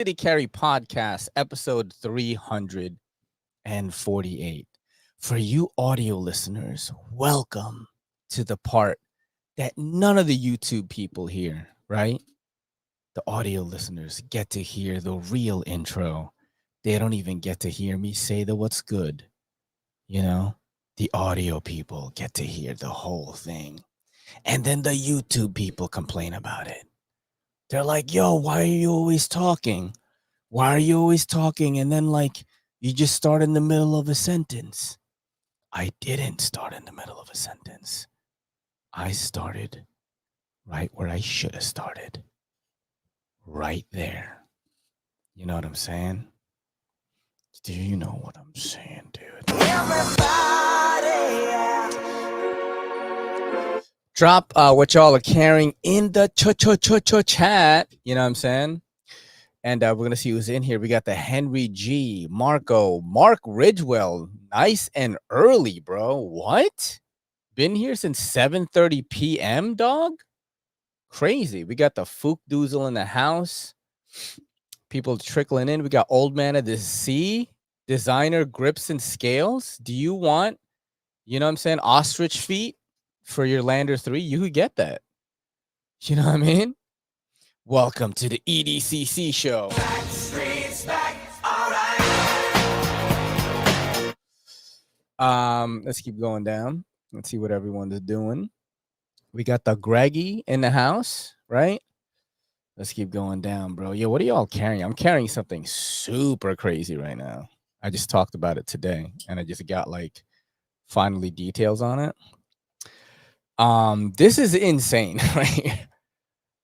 City Carry Podcast, episode 348. For you audio listeners, welcome to the part that none of the YouTube people hear, right? The audio listeners get to hear the real intro. They don't even get to hear me say the what's good. You know, the audio people get to hear the whole thing. And then the YouTube people complain about it. They're like, yo, why are you always talking? Why are you always talking? And then, like, you just start in the middle of a sentence. I didn't start in the middle of a sentence. I started right where I should have started. Right there. You know what I'm saying? Do you know what I'm saying, dude? Drop what y'all are carrying in the chat. You know what I'm saying? And we're going to see who's in here. We got the Henry G, Marco, Mark Ridgewell. Nice and early, bro. What? Been here since 7:30 p.m., dog? Crazy. We got the Fook Doozle in the house. People trickling in. We got Old Man of the Sea, designer grips and scales. Do you want, you know what I'm saying, ostrich feet for your Lander 3? You could get that. You know what I mean? Welcome to the EDCC show. Let's keep going down. Let's see what everyone's doing. We got the Greggy in the house, right? Let's keep going down, bro. Yo, what are y'all carrying? I'm carrying something super crazy right now. I just talked about it today, and I just got like finally details on it. This is insane, right?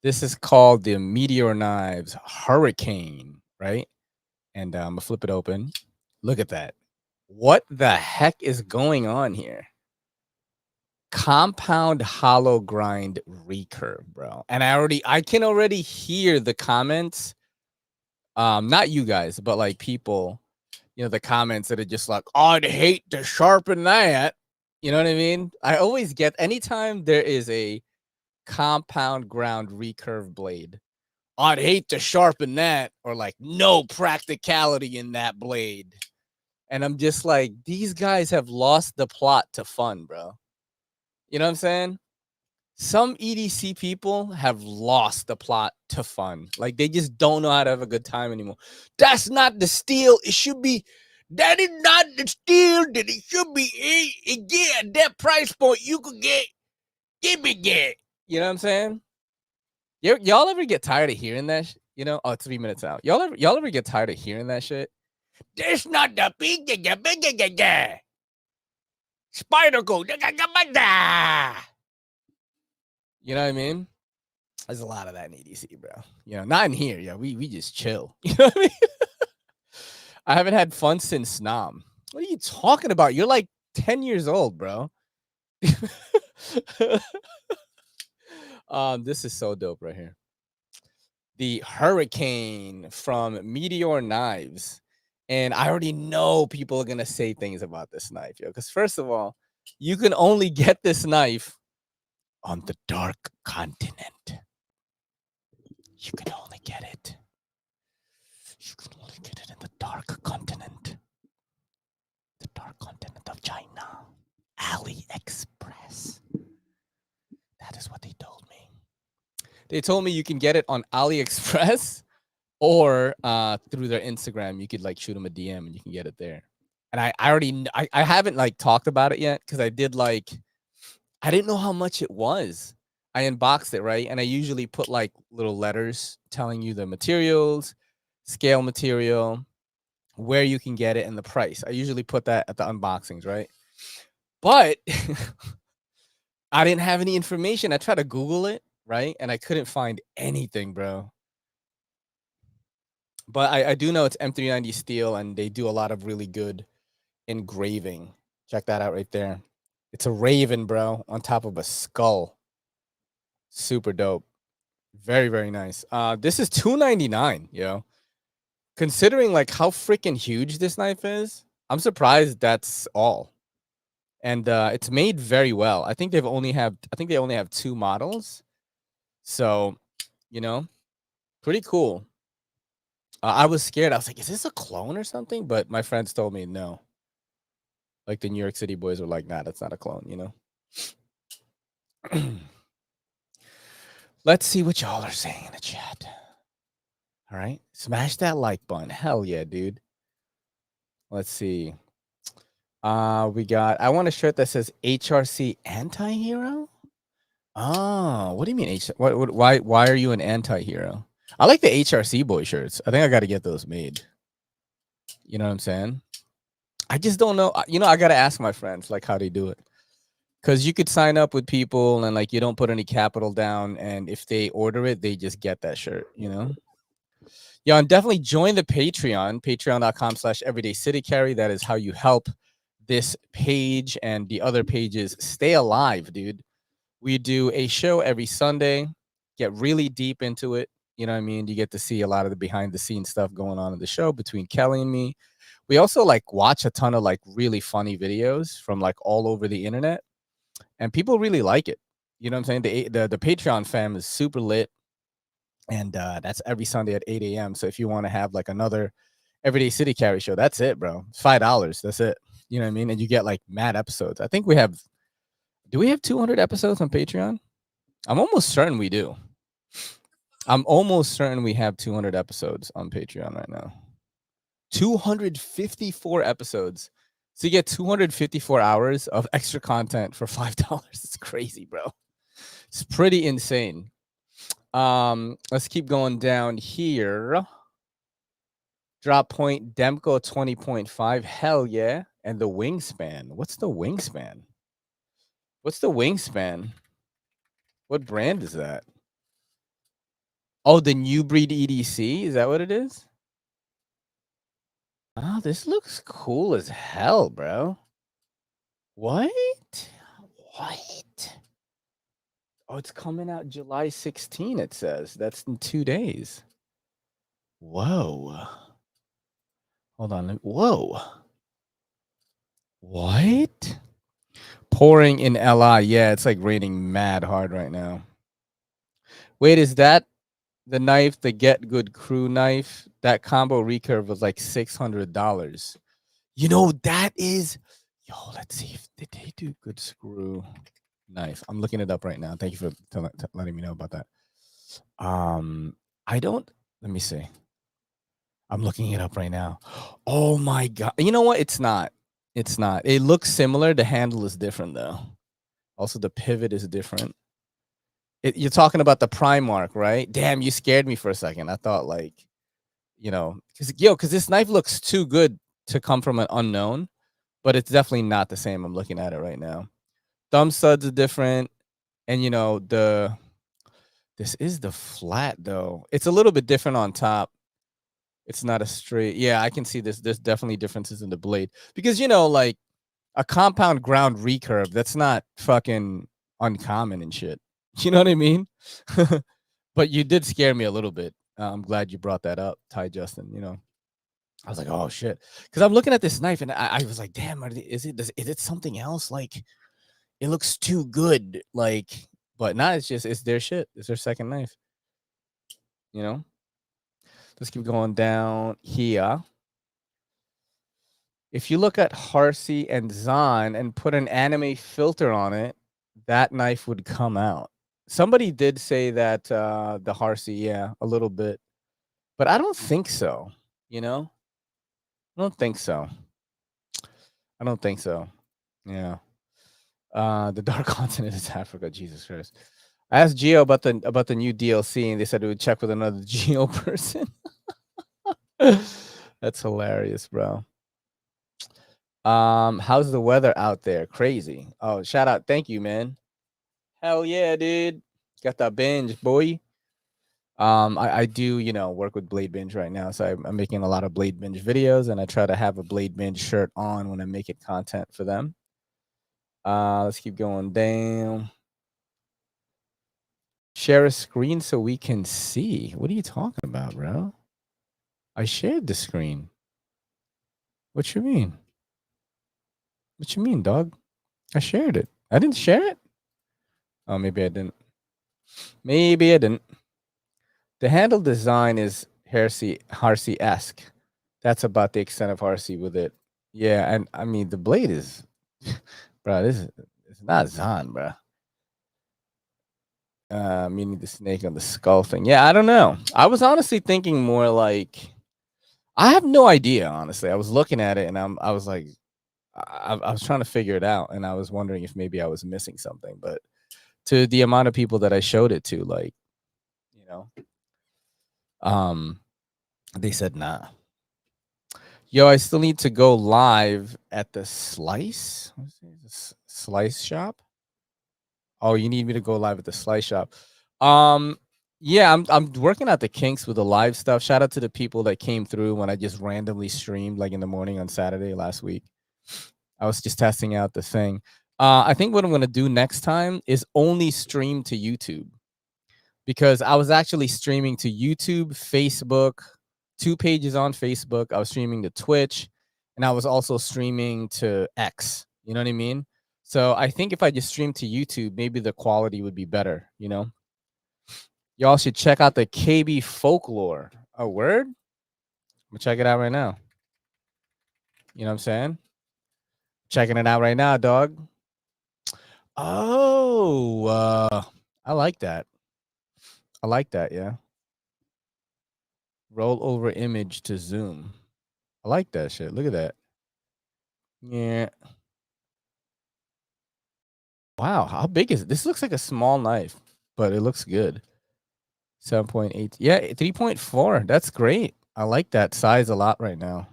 This is called the Meteor Knives Hurricane, right? And I'm gonna flip it open. Look at that. What the heck is going on here? Compound hollow grind recurve, bro. And I can already hear the comments. Not you guys, but like people, you know, the comments that are just like, oh, I'd hate to sharpen that. You know what I mean? I always get anytime there is a compound ground recurve blade, I'd hate to sharpen that, or like no practicality in that blade. And I'm just like, these guys have lost the plot to fun, bro. You know what I'm saying? Some EDC people have lost the plot to fun. Like they just don't know how to have a good time anymore. That's not the steel. It should be. That is not the steel that it should be. Again, that price point you could get. Give me that. You know what I'm saying? Y'all ever get tired of hearing that? You know? Oh, 3 minutes out. Y'all ever get tired of hearing that shit? That's not the big spider go. You know what I mean? There's a lot of that in EDC, bro. You know, not in here. Yeah, we just chill. You know what I mean? I haven't had fun since Snom. What are you talking about? You're like 10 years old, bro. This is so dope right here. The Hurricane from Meteor Knives. And I already know people are going to say things about this knife, yo. Because first of all, you can only get this knife on the dark continent. You can only get it. You can only get it in the dark continent. The dark continent of China. AliExpress. That is what they told me. They told me you can get it on AliExpress or through their Instagram. You could like shoot them a DM and you can get it there. And I haven't like talked about it yet because I didn't know how much it was. I unboxed it, right? And I usually put like little letters telling you the materials, scale material, where you can get it, and the price. I usually put that at the unboxings, right? But I didn't have any information. I tried to Google it, right? And I couldn't find anything, bro. But I do know it's M390 steel, and they do a lot of really good engraving. Check that out right there. It's a raven, bro, on top of a skull. Super dope. Very, very nice. This is $299, yo. Considering like how freaking huge this knife is, I'm surprised that's all. And it's made very well. I think they only have 2 models. So, you know, pretty cool. I was scared. I was like, "Is this a clone or something?" But my friends told me no. Like the New York City boys were like, "Nah, that's not a clone," you know. Let's see what y'all are saying in the chat. All right, smash that like button. Hell yeah, dude. Let's see. We got. I want a shirt that says HRC anti-hero. Oh, what do you mean What? Why? Why are you an anti-hero? I like the HRC boy shirts. I think I got to get those made. You know what I'm saying? I just don't know. You know, I got to ask my friends like how they do it. Because you could sign up with people and like you don't put any capital down, and if they order it, they just get that shirt. You know. Yeah, and definitely join the Patreon. Patreon.com/everydaycitycarry. That is how you help this page and the other pages stay alive, dude. We do a show every Sunday, get really deep into it. You know what I mean? You get to see a lot of the behind the scenes stuff going on in the show between Kelly and me. We also like watch a ton of like really funny videos from like all over the internet, and people really like it. You know what I'm saying? The Patreon fam is super lit, and that's every Sunday at 8 a.m. So if you want to have like another Everyday City Carry show, that's it, bro. It's $5. That's it. You know what I mean? And you get like mad episodes. I think we have. Do we have 200 episodes on Patreon? I'm almost certain we do. I'm almost certain we have 200 episodes on Patreon right now. 254 episodes. So you get 254 hours of extra content for $5. It's crazy, bro. It's pretty insane. Let's keep going down here. Drop point Demko 20.5. Hell yeah. And the wingspan. What's the wingspan? What's the wingspan? What brand is that? Oh, the New Breed EDC? Is that what it is? Oh, this looks cool as hell, bro. What? What? Oh, it's coming out July 16, it says. That's in 2 days. Whoa. Hold on. Whoa. What? Pouring in LI. Yeah, it's like raining mad hard right now. Wait, is that the knife, the Get Good Crew knife? That combo recurve was like $600. You know, that is. Yo, let's see if did they do good screw knife. I'm looking it up right now. Thank you for letting me know about that. I don't. Let me see. I'm looking it up right now. Oh my god! You know what? It's not. It's not. It looks similar. The handle is different though. Also, the pivot is different. You're talking about the Primark, right? Damn, you scared me for a second. I thought like, you know, because this knife looks too good to come from an unknown, but it's definitely not the same. I'm looking at it right now. Thumb studs are different, and you know this is the flat though. It's a little bit different on top. It's not a straight. Yeah, I can see this. There's definitely differences in the blade because you know, like a compound ground recurve. That's not fucking uncommon and shit. You know what I mean? But you did scare me a little bit. I'm glad you brought that up, Ty Justin. You know, I was like, oh shit, because I'm looking at this knife and I was like, damn, is it something else? Like, it looks too good. Like, but nah, it's their shit. It's their second knife. You know. Let's keep going down here. If you look at Harsey and Zahn and put an anime filter on it, that knife would come out. Somebody did say that the Harsey, yeah, a little bit. But I don't think so, you know? I don't think so. I don't think so. Yeah. The dark continent is Africa, Jesus Christ. I asked Geo about the new DLC and they said it would check with another Geo person. That's hilarious, bro. How's the weather out there? Crazy. Oh, shout out. Thank you, man. Hell yeah, dude. Got that binge, boy. I do, you know, work with Bladebinge right now. So I'm making a lot of Bladebinge videos and I try to have a Bladebinge shirt on when I'm making content for them. Let's keep going down. Share a screen so we can see. What are you talking about, bro? I shared the screen. What you mean? What you mean, dog? I shared it. I didn't share it? Oh, maybe I didn't. Maybe I didn't. The handle design is Harsey-esque. That's about the extent of Harsey with it. Yeah, and I mean the blade is, bro. It's not Zahn, bro. Meaning the snake on the skull thing. Yeah, I don't know. I was honestly thinking more like, I have no idea. Honestly, I was looking at it and I was like, I was trying to figure it out, and I was wondering if maybe I was missing something. But to the amount of people that I showed it to, like, you know, they said nah. Yo, I still need to go live at the Slice. Slice shop. Oh, you need me to go live at the Slice shop. Yeah, I'm working out the kinks with the live stuff. Shout out to the people that came through when I just randomly streamed like in the morning on Saturday last week. I was just testing out the thing. I think what I'm gonna do next time is only stream to YouTube, because I was actually streaming to YouTube, Facebook, 2 pages on Facebook. I was streaming to Twitch, and I was also streaming to X. You know what I mean? So I think if I just stream to YouTube, maybe the quality would be better, you know? Y'all should check out the KB Folklore. A word? I'm gonna check it out right now. You know what I'm saying? Checking it out right now, dog. Oh, I like that. I like that, yeah. Roll over image to zoom. I like that shit. Look at that. Yeah. Wow, how big is it? This looks like a small knife, but it looks good. 7.8. Yeah, 3.4. That's great. I like that size a lot right now.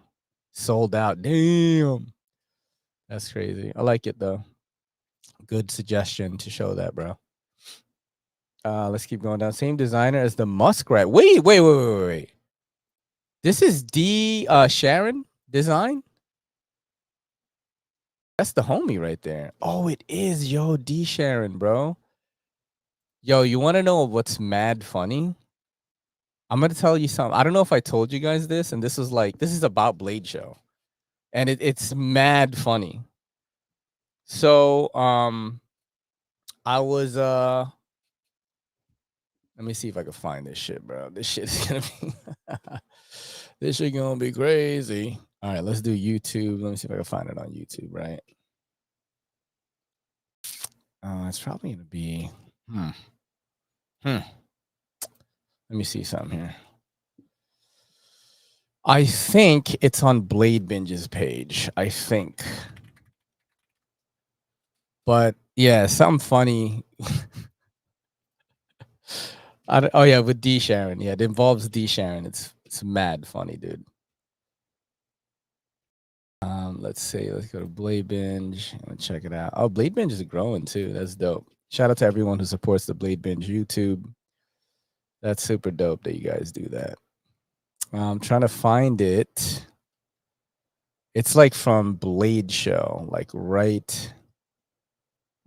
Sold out. Damn. That's crazy. I like it though. Good suggestion to show that, bro. Let's keep going down. Same designer as the muskrat. Wait. This is D Sharon design? That's the homie right there. Oh, it is. Yo, D Sharon, bro. Yo, you want to know what's mad funny? I'm gonna tell you something. I don't know if I told you guys this, and this is about Blade Show, and it's mad funny. So I was let me see if I can find this shit, bro. This shit is gonna be this shit gonna be crazy. All right, let's do YouTube. Let me see if I can find it on YouTube, right? It's probably gonna be Let me see something here. I think it's on Bladebinge's page. I think. But yeah, something funny. Oh yeah, with D Sharon. Yeah, it involves D Sharon. It's mad funny, dude. Let's see. Let's go to Bladebinge and check it out. Oh, Bladebinge is growing too. That's dope. Shout out to everyone who supports the Bladebinge YouTube. That's super dope that you guys do that. I'm trying to find it. It's like from Blade Show, like right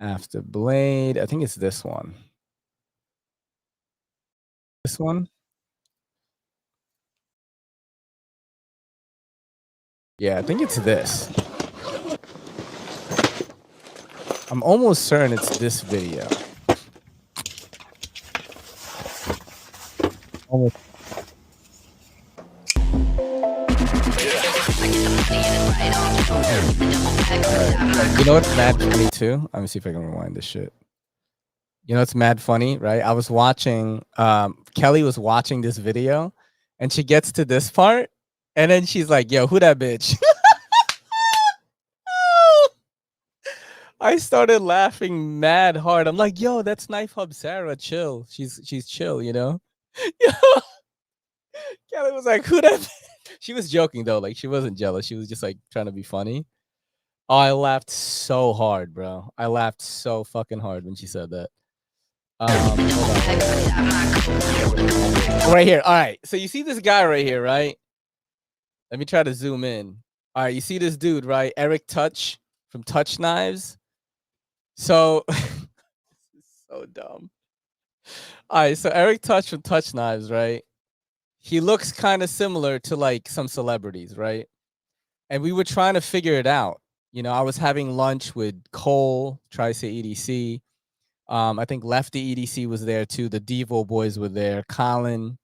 after Blade. I think it's this one. This one? Yeah, I think it's this. I'm almost certain it's this video. Almost. You know what's mad funny too? Let me see if I can rewind this shit. You know what's mad funny, right? I was watching, Kelly was watching this video, and she gets to this part, and then she's like, yo, who that bitch? I started laughing mad hard. I'm like, yo, that's Knife Hub Sarah. Chill. She's chill, you know? Kelly was like, who that bitch? She was joking though, like she wasn't jealous. She was just like trying to be funny. Oh, I laughed so hard, bro. I laughed so fucking hard when she said that. Right here. All right. So you see this guy right here, right? Let me try to zoom in. All right, you see this dude, right? Eric Touch from Touch Knives. So so dumb. All right, so Eric Touch from Touch Knives, right? He looks kind of similar to like some celebrities, right? And we were trying to figure it out. You know, I was having lunch with Cole, Tri-State EDC. I think Lefty EDC was there too. The Devo boys were there. Colin,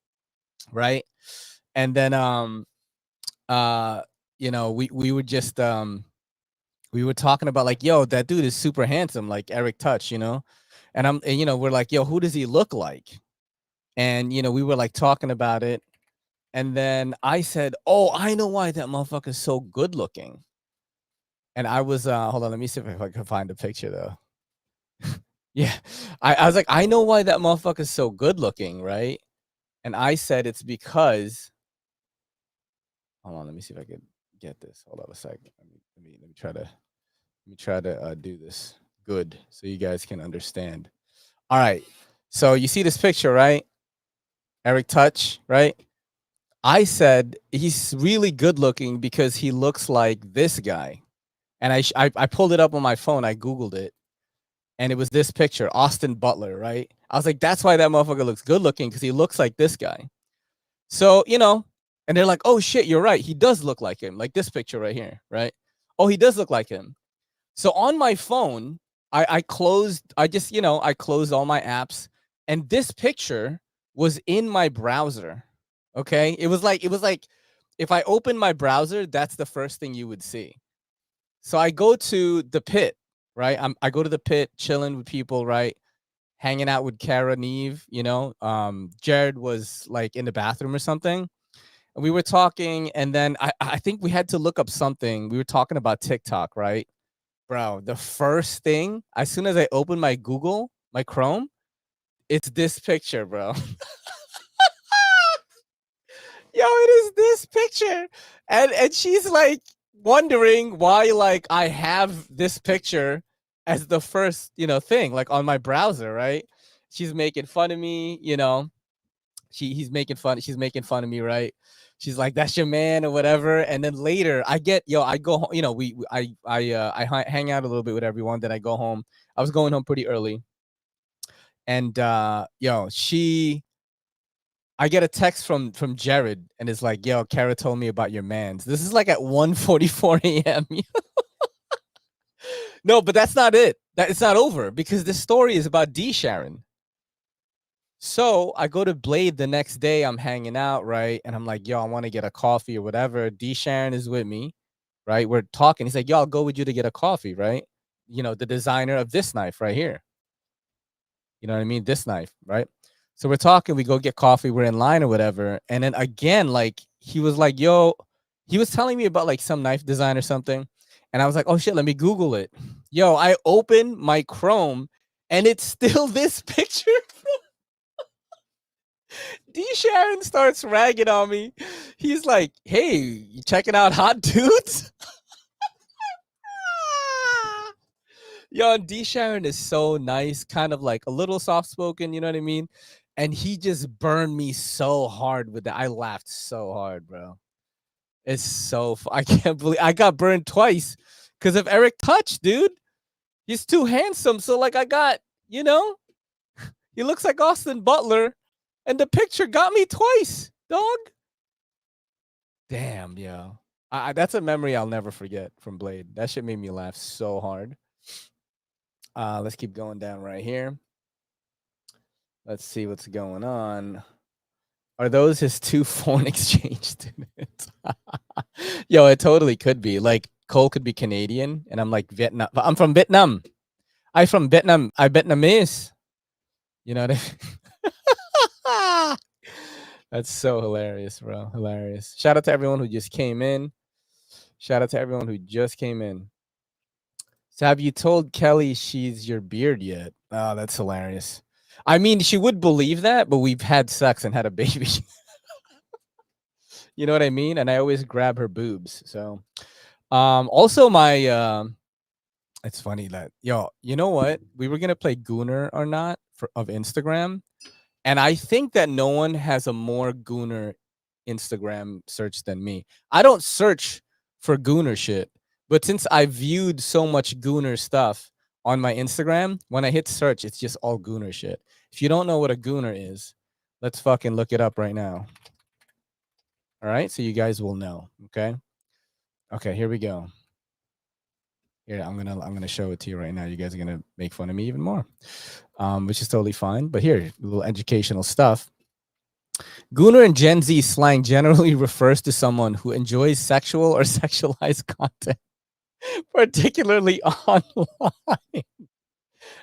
right? And then you know, we would just we were talking about like, yo, that dude is super handsome, like Eric Touch, you know. And you know, we're like, yo, who does he look like? And you know, we were like talking about it. And then I said, oh, I know why that motherfucker's so good looking. And I was hold on, let me see if I can find a picture though. Yeah. I was like, I know why that motherfucker's so good looking, right? And I said it's because hold on, let me see if I can get this. Hold on a second. Let me try to do this good so you guys can understand. All right. So you see this picture, right? Eric Touch, right? I said he's really good looking because he looks like this guy. And I pulled it up on my phone. I Googled it. And it was this picture, Austin Butler, right? I was like, that's why that motherfucker looks good looking because he looks like this guy. So, you know, and they're like, oh shit, you're right. He does look like him, like this picture right here, right? Oh, he does look like him. So on my phone, I just, you know, I closed all my apps and this picture was in my browser. Okay. It was like if I open my browser, that's the first thing you would see. So I go to the pit, right? I go to the pit, chilling with people, right? Hanging out with Kara Neve, you know. Jared was like in the bathroom or something. And we were talking, and then I think we had to look up something. We were talking about TikTok, right? Bro, the first thing, as soon as I open my Google, my Chrome, it's this picture, bro. Yo, it is this picture. And she's like wondering why like I have this picture as the first, you know, thing like on my browser, right? She's making fun of me, you know. She's making fun of me, right? She's like, that's your man or whatever. And then later I get, yo, I go home, you know, I hang out a little bit with everyone, then I go home. I was going home pretty early. And yo, I get a text from Jared and it's like, yo, Kara told me about your mans. This is like at 1:44 a.m. No, but that's not it. That it's not over because this story is about D Sharon. So I go to Blade the next day. I'm hanging out, right? And I'm like, yo, I want to get a coffee or whatever. D Sharon is with me, right? We're talking. He's like, yo, I'll go with you to get a coffee, right? You know, the designer of this knife right here. You know what I mean? This knife, right? So we're talking, we go get coffee, we're in line or whatever. And then again, like he was like, yo, he was telling me about like some knife design or something. And I was like, oh shit, let me Google it. Yo, I open my Chrome and it's still this picture. D Sharon starts ragging on me. He's like, hey, you checking out hot dudes? Yo, and D Sharon is so nice, kind of like a little soft spoken, you know what I mean? And he just burned me so hard with that. I laughed so hard, bro. It's so I can't believe I got burned twice because of Eric Touch, dude. He's too handsome. So like I got, you know, he looks like Austin Butler, and the picture got me twice, dog. Damn, yo. That's a memory I'll never forget from Blade. That shit made me laugh so hard. Let's keep going down right here. Let's see what's going on. Are those his two foreign exchange students? Yo, it totally could be. Like Cole could be Canadian, and I'm like Vietnam. I'm from Vietnam. I from Vietnam. I Vietnamese. You know what I mean? That's so hilarious, bro. Hilarious. Shout out to everyone who just came in. Shout out to everyone who just came in. So have you told Kelly she's your beard yet? Oh, that's hilarious. I mean, she would believe that, but we've had sex and had a baby. You know what I mean? And I always grab her boobs. So also my it's funny that yo, you know what? We were gonna play Gooner or not of Instagram. And I think that no one has a more Gooner Instagram search than me. I don't search for Gooner shit, but since I viewed so much Gooner stuff on my Instagram, when I hit search, it's just all Gooner shit. If you don't know what a Gooner is, let's fucking look it up right now. All right, so you guys will know. Okay. Okay, here we go. Here, I'm gonna show it to you right now. You guys are gonna make fun of me even more, which is totally fine. But here, a little educational stuff. Gooner in Gen Z slang generally refers to someone who enjoys sexual or sexualized content, particularly online,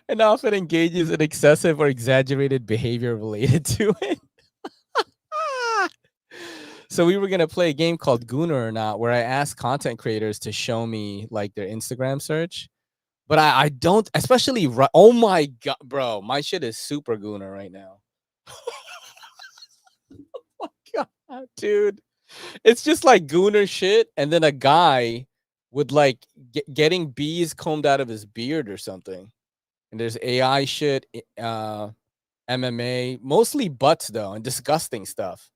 and often engages in excessive or exaggerated behavior related to it. So we were gonna play a game called Gooner or Not, where I asked content creators to show me like their Instagram search. But I don't, especially oh my god, bro, my shit is super Gooner right now. Oh my god, dude. It's just like Gooner shit, and then a guy with like getting bees combed out of his beard or something. And there's AI shit, MMA, mostly butts though, and disgusting stuff.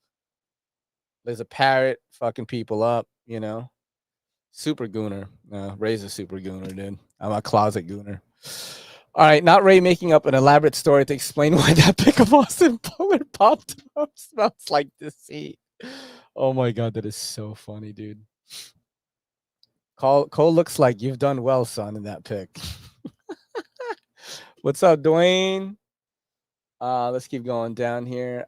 There's a parrot fucking people up, you know. Super Gooner. Ray's a super Gooner, dude. I'm a closet Gooner. All right, not Ray making up an elaborate story to explain why that pick of Austin Pollard popped up smells like deceit. Oh my god, that is so funny, dude. Cole looks like you've done well, son, in that pick. What's up, Dwayne? Let's keep going down here.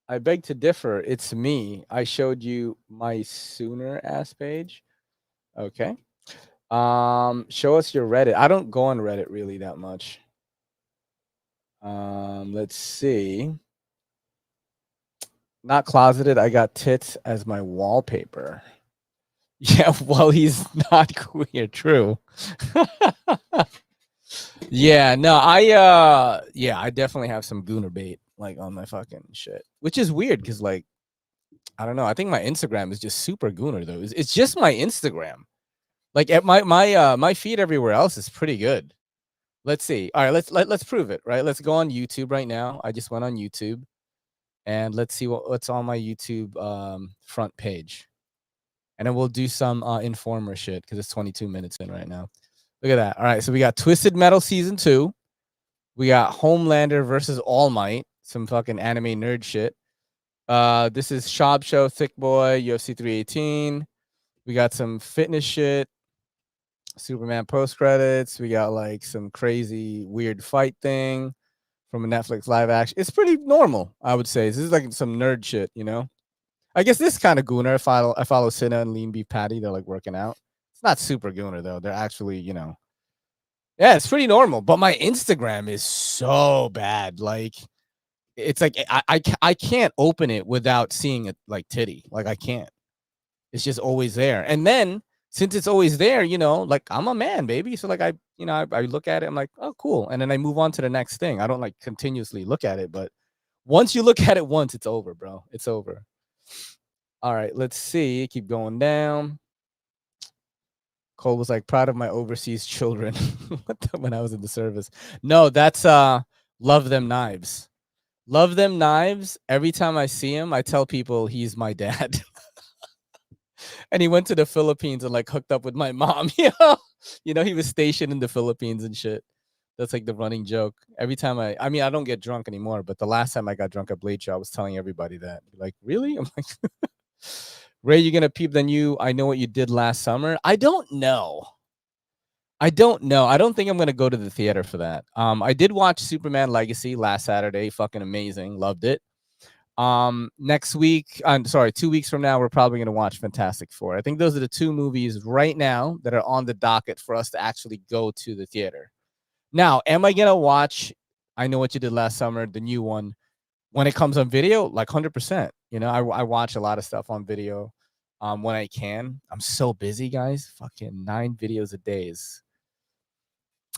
I beg to differ. It's me. I showed you my sooner ass page. Okay. Show us your Reddit. I don't go on Reddit really that much. Let's see. Not closeted. I got tits as my wallpaper. Yeah, well, he's not queer. True. Yeah, no, I definitely have some gooner bait like on my fucking shit, which is weird because like I don't know. I think my Instagram is just super gooner though. It's just my Instagram. Like at my feed everywhere else is pretty good. Let's see. All right, let's prove it. Right, let's go on YouTube right now. I just went on YouTube, and let's see what's on my YouTube front page, and then we'll do some Informer shit because it's 22 minutes in right now. Look at that. All right, so we got Twisted Metal season 2. We got Homelander versus All Might, some fucking anime nerd shit. This is Shop Show, Thick Boy, UFC 318. We got some fitness shit. Superman post credits. We got like some crazy weird fight thing from a Netflix live action. It's pretty normal, I would say. This is like some nerd shit, you know. I guess this kind of gooner. I follow Cinna and Lean Beef Patty. They're like working out. It's not super gooner though. They're actually, you know, yeah, it's pretty normal. But my Instagram is so bad. Like, it's like I can't open it without seeing it like titty. Like I can't. It's just always there. And then since it's always there, you know, like I'm a man, baby. So like I look at it, I'm like, oh, cool. And then I move on to the next thing. I don't like continuously look at it, but once you look at it once, it's over, bro. It's over. All right, let's see. Keep going down. Cole was like proud of my overseas children when I was in the service. No, that's Love Them Knives. Love Them Knives. Every time I see him, I tell people he's my dad. And he went to the Philippines and like hooked up with my mom. You know, he was stationed in the Philippines and shit. That's like the running joke. Every time I mean, I don't get drunk anymore, but the last time I got drunk at Blade Show, I was telling everybody that. Like, really? I'm like, Ray, you gonna peep the new I Know What You Did Last Summer? I don't know. I don't know. I don't think I'm gonna go to the theater for that. I did watch Superman Legacy last Saturday. Fucking amazing. Loved it. Next week, I'm sorry, 2 weeks from now, we're probably gonna watch Fantastic Four. I think those are the two movies right now that are on the docket for us to actually go to the theater. Now, am I gonna watch I Know What You Did Last Summer, the new one, when it comes on video? Like 100%. You know, I watch a lot of stuff on video when I can. I'm so busy, guys. Fucking 9 videos a day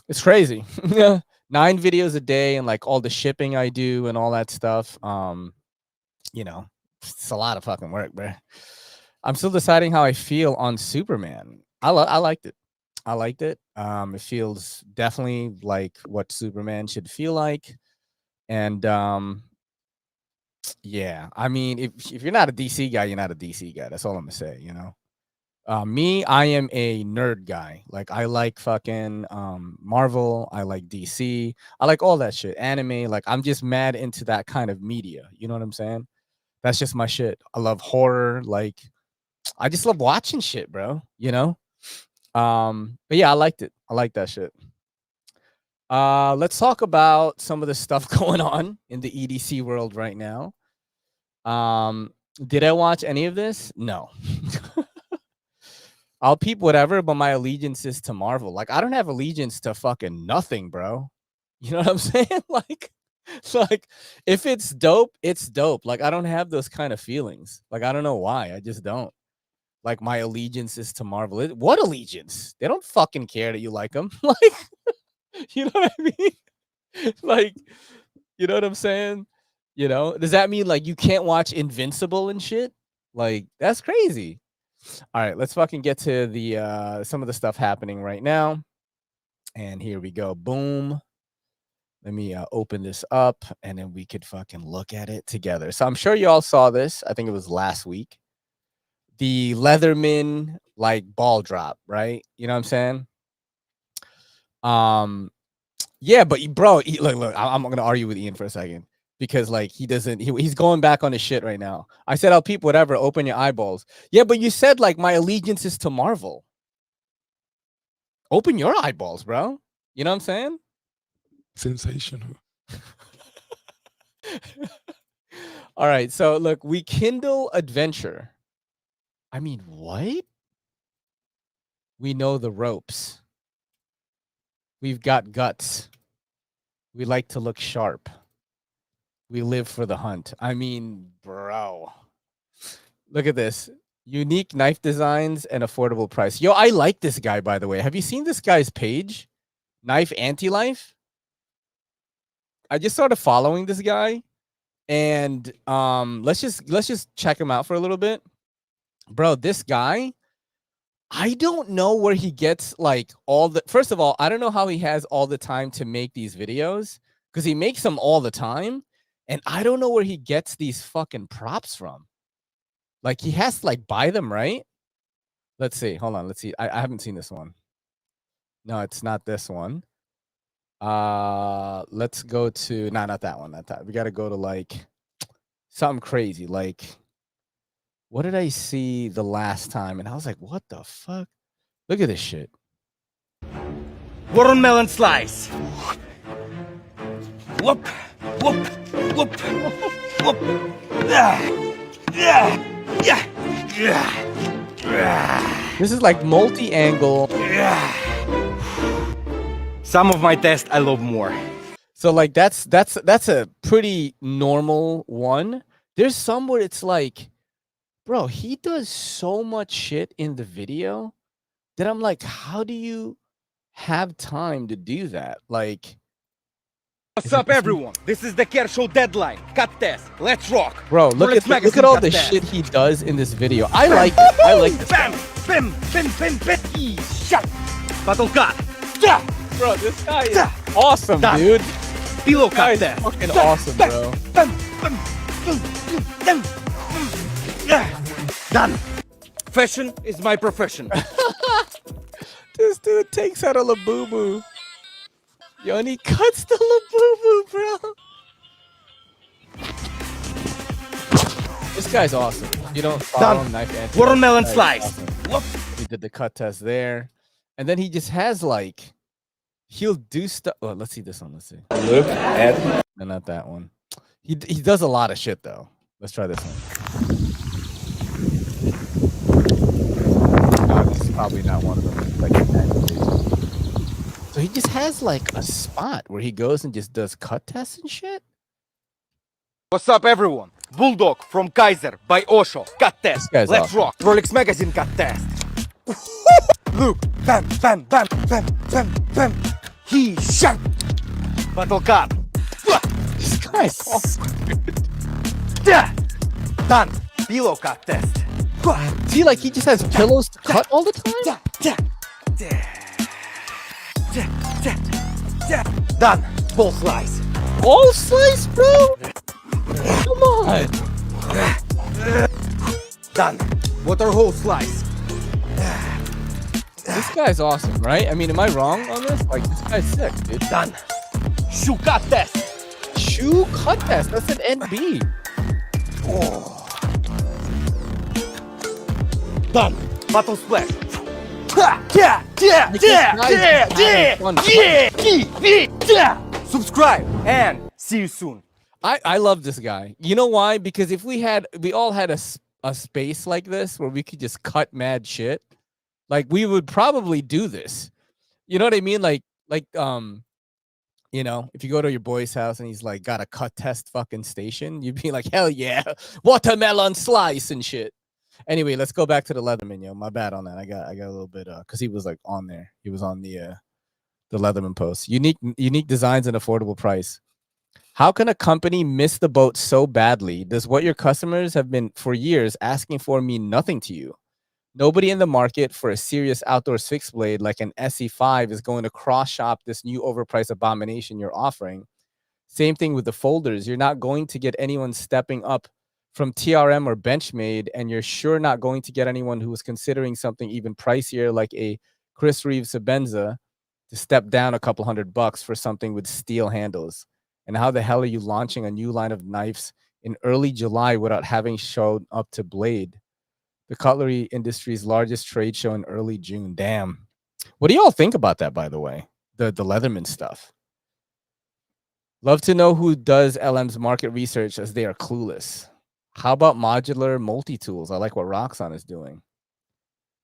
it's crazy. 9 videos a day and like all the shipping I do and all that stuff. You know, it's a lot of fucking work, bro. I'm still deciding how I feel on Superman. I liked it. I liked it. It feels definitely like what Superman should feel like. And yeah, I mean, if you're not a DC guy, you're not a DC guy. That's all I'm gonna say, you know. Me, I am a nerd guy. Like I like fucking Marvel, I like DC, I like all that shit. Anime, like I'm just mad into that kind of media. You know what I'm saying? That's just my shit. I love horror. Like I just love watching shit, bro. You know? But yeah, I liked it. I like that shit. Let's talk about some of the stuff going on in the EDC world right now. Did I watch any of this? No. I'll peep whatever, but my allegiance is to Marvel. Like, I don't have allegiance to fucking nothing, bro. You know what I'm saying? Like, if it's dope, it's dope. Like, I don't have those kind of feelings. Like, I don't know why. I just don't. Like, my allegiance is to Marvel. What allegiance? They don't fucking care that you like them. Like, you know what I mean? Like, you know what I'm saying? You know, does that mean like you can't watch Invincible and shit? Like, that's crazy. All right, let's fucking get to the some of the stuff happening right now. And here we go. Boom. Let me open this up and then we could fucking look at it together. So I'm sure you all saw this. I think it was last week. The Leatherman like ball drop, right? You know what I'm saying? Yeah, but bro, look, I'm gonna argue with Ian for a second because like he's going back on his shit right now. I said I'll peep whatever, open your eyeballs. Yeah, but you said like my allegiance is to Marvel. Open your eyeballs, bro. You know what I'm saying? Sensational. All right, so look, we kindle adventure. I mean, what? We know the ropes. We've got guts. We like to look sharp. We live for the hunt. I mean, bro. Look at this. Unique knife designs and affordable price. Yo, I like this guy, by the way. Have you seen this guy's page? Knife Anti-Life? I just started following this guy. And let's just check him out for a little bit. Bro, this guy, I don't know where he gets like all the first of all, I don't know how he has all the time to make these videos because he makes them all the time. And I don't know where he gets these fucking props from. Like he has to like buy them, right? Let's see. Hold on. Let's see. I haven't seen this one. No, it's not this one. Let's go to not that one. Not that. We gotta go to like something crazy. Like, what did I see the last time? And I was like, what the fuck? Look at this shit. Watermelon slice. Whoop, whoop, whoop, whoop. This is like multi-angle. Some of my tests I love more. So like that's a pretty normal one. There's some where it's like, bro, he does so much shit in the video that I'm like, how do you have time to do that? Like, what's up, everyone? This is the Care Show deadline. Cut test. Let's rock. Bro, look at all the shit he does in this video. I like this. Bam, bam, bam, bam, bam. Shot. Battle cut. Bro, this guy is awesome, dude. Pillow cut test. Fucking awesome, bro. Done. Fashion is my profession. This dude takes out a Labubu. Yo, and he cuts the Labubu, bro. This guy's awesome. You don't follow him, Knife Anti. Watermelon slice. Awesome. He did the cut test there. And then he just has like, he'll do stuff. Oh, let's see this one. Let's see. Look at. No, not that one. He does a lot of shit though. Let's try this one. No, this is probably not one of them. Like, so he just has like a spot where he goes and just does cut tests and shit. What's up, everyone? Bulldog from Kizer by Osho. Cut test. Let's awesome. rock. Rolex magazine cut test. Look. Bam, bam, bam, bam, bam, bam. He shot. Battle cut. This guy's awesome. Done. Pillow cut test. See, like he just has pillows to cut all the time. Done. Ball slice. Ball slice, bro? Come on. Done. Water hole slice. This guy's awesome, right? I mean, am I wrong on this? Like, this guy's sick, dude. Done. Shoe cut test. Shoe cut test. That's an NB. Oh. Done. Bottle splash. Subscribe and see you soon. I love this guy. You know why? Because if we all had a space like this where we could just cut mad shit, like we would probably do this. You know what I mean? You know, if you go to your boy's house and he's like got a cut test fucking station, you'd be like, hell yeah, watermelon slice and shit. Anyway, let's go back to the Leatherman, yo. My bad on that. I got a little bit because he was like on there. He was on the Leatherman post. Unique designs and affordable price. How can a company miss the boat so badly? Does what your customers have been for years asking for mean nothing to you? Nobody in the market for a serious outdoor fixed blade like an SE5 is going to cross shop this new overpriced abomination you're offering. Same thing with the folders. You're not going to get anyone stepping up from TRM or Benchmade, and you're sure not going to get anyone who is considering something even pricier like a Chris Reeves Sabenza to step down a couple $100 for something with steel handles. And how the hell are you launching a new line of knives in early July without having shown up to Blade, the cutlery industry's largest trade show, in early June? Damn. What do y'all think about that, by the way? The Leatherman stuff. Love to know who does LM's market research, as they are clueless. How about modular multi-tools? I like what Roxxon is doing.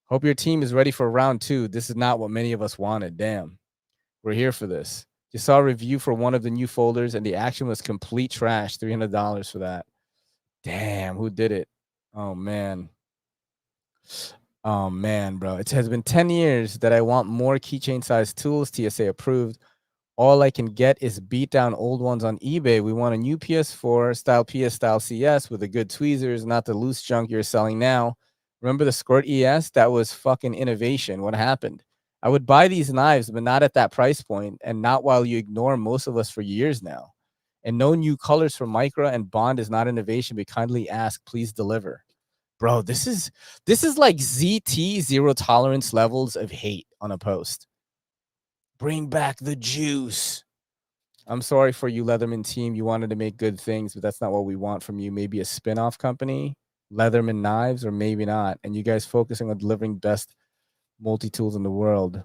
Hope your team is ready for round 2. This is not what many of us wanted. Damn. We're here for this. Just saw a review for one of the new folders, and the action was complete trash. $300 for that. Damn, who did it? Oh, man. Oh, man, bro. It has been 10 years that I want more keychain-sized tools, TSA approved. All I can get is beat down old ones on eBay. We want a new PS4 style PS style CS with the good tweezers, not the loose junk you're selling now. Remember the Squirt ES? That was fucking innovation. What happened? I would buy these knives, but not at that price point, and not while you ignore most of us for years now. And no new colors for Micra and Bond is not innovation, but kindly ask, please deliver. Bro, this is like ZT zero tolerance levels of hate on a post. Bring back the juice. I'm sorry for you, Leatherman team. You wanted to make good things, but that's not what we want from you. Maybe a spin-off company, Leatherman Knives, or maybe not. And you guys focusing on delivering best multi-tools in the world.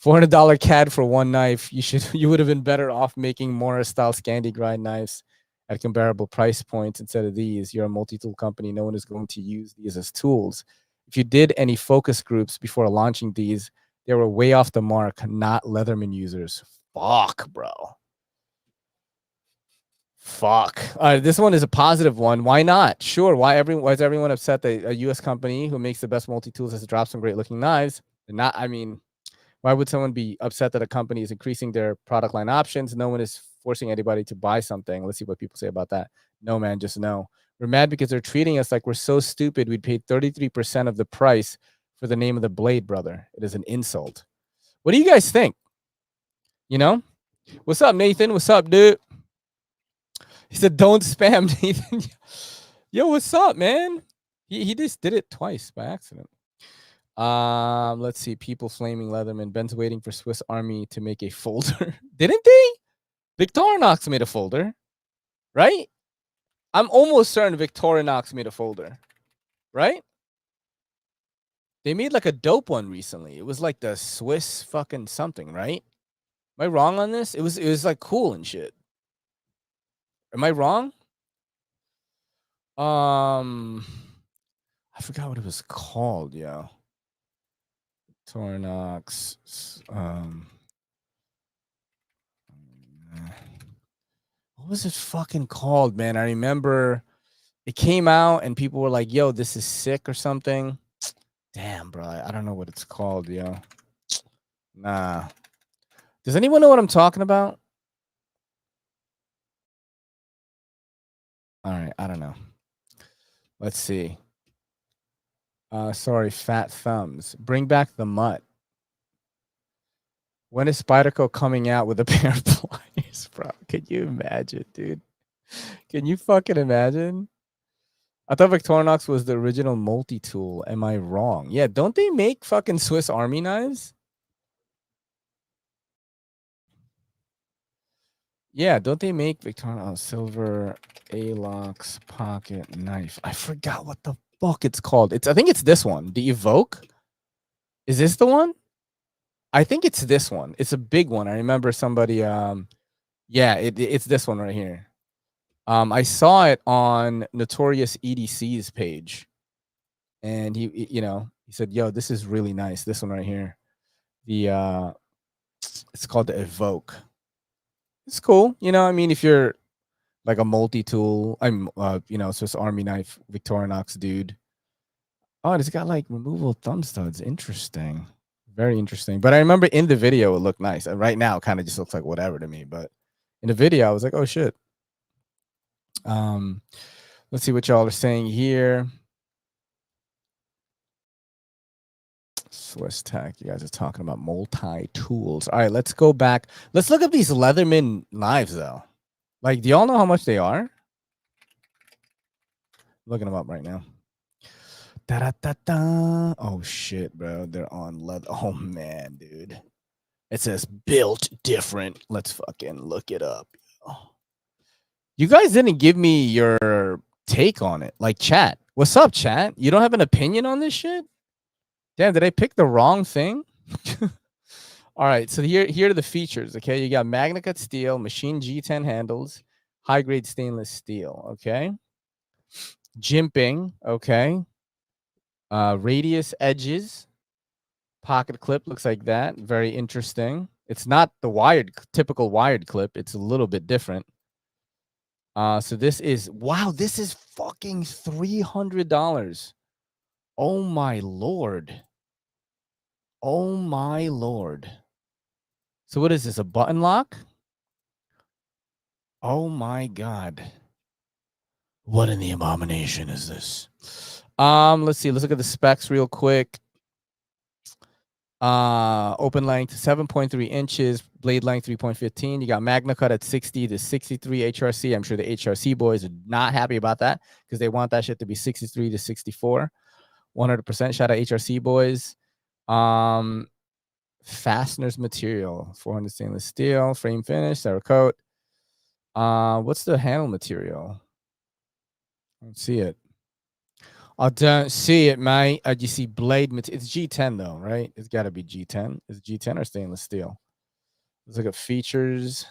$400 CAD for one knife. You would have been better off making Morris style Scandi grind knives at comparable price points instead of these. You're a multi-tool company. No one is going to use these as tools. If you did any focus groups before launching these, they were way off the mark, not Leatherman users. Fuck, bro. Fuck. This one is a positive one. Why not? Sure. Why is everyone upset that a U.S. company who makes the best multi-tools has to drop some great-looking knives? They're not. I mean, why would someone be upset that a company is increasing their product line options? No one is forcing anybody to buy something. Let's see what people say about that. No, man, just no. We're mad because they're treating us like we're so stupid. We'd pay 33% of the price for the name of the blade, brother. It is an insult. What do you guys think? You know? What's up, Nathan? What's up, dude? He said, don't spam, Nathan. Yo, what's up, man? He just did it twice by accident. Let's see. People flaming Leatherman. Ben's waiting for Swiss Army to make a folder. Didn't they? Victorinox made a folder, right? I'm almost certain Victorinox made a folder, right? They made like a dope one recently. It was like the Swiss fucking something, right? Am I wrong on this? It was like cool and shit. Am I wrong? I forgot what it was called, yo. Victorinox. What was it fucking called, man? I remember it came out and people were like, yo, this is sick or something. Damn, bro. I don't know what it's called, yo. Nah. Does anyone know what I'm talking about? All right. I don't know. Let's see. Sorry, fat thumbs. Bring back the mutt. When is Spyderco coming out with a pair of pliers, bro? Can you imagine, dude? Can you fucking imagine? I thought Victorinox was the original multi-tool. Am I wrong? Yeah, don't they make fucking Swiss Army knives? Yeah, don't they make Victorinox silver Alox pocket knife? I forgot what the fuck it's called. I think it's this one. The Evoke? Is this the one? I think it's this one. It's a big one. I remember somebody yeah, it's this one right here. I saw it on Notorious EDC's page, and he said, "Yo, this is really nice. This one right here, it's called the Evoke. It's cool. I mean, if you're like a multi-tool, Swiss Army knife Victorinox dude. Oh, it's got like removable thumb studs. Interesting, very interesting. But I remember in the video it looked nice. Right now, it kind of just looks like whatever to me. But in the video, I was like, oh shit." Let's see what y'all are saying here. Swiss Tech, you guys are talking about multi-tools. All right, let's go back. Let's look at these Leatherman knives, though. Like, do y'all know how much they are? Looking them up right now. Da-da-da-da. Oh, shit, bro. They're on leather. Oh, man, dude. It says built different. Let's fucking look it up. You guys didn't give me your take on it. Like, chat. What's up, chat? You don't have an opinion on this shit? Damn, did I pick the wrong thing? All right, so here are the features, okay? You got Magna Cut steel, machine G10 handles, high-grade stainless steel, okay? Jimping, okay? Radius edges, pocket clip looks like that. Very interesting. It's not the typical wired clip. It's a little bit different. So this is, wow, this is fucking $300. Oh, my Lord. Oh, my Lord. So what is this, a button lock? Oh, my God. What in the abomination is this? Let's see. Let's look at the specs real quick. Open length 7.3 inches, blade length 3.15. You got Magna Cut at 60 to 63 HRC. I'm sure the HRC boys are not happy about that because they want that shit to be 63 to 64. 100%. Shout out HRC boys. Fasteners material, 400 stainless steel, frame finish, Cerakote. What's the handle material? I don't see it. I don't see it, mate. You see blade material. It's G10 though, right? It's got to be G10. Is it G10 or stainless steel? Let's look at features.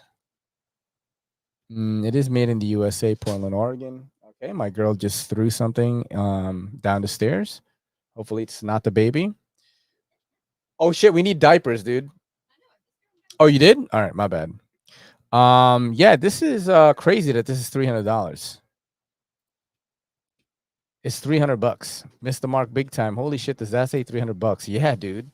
It is made in the USA, Portland, Oregon. Okay, my girl just threw something down the stairs. Hopefully it's not the baby. Oh shit, we need diapers, dude. Oh, you did? All right, my bad. Yeah, this is crazy that this is $300. It's $300. Missed the mark big time. Holy shit, does that say $300? Yeah, dude.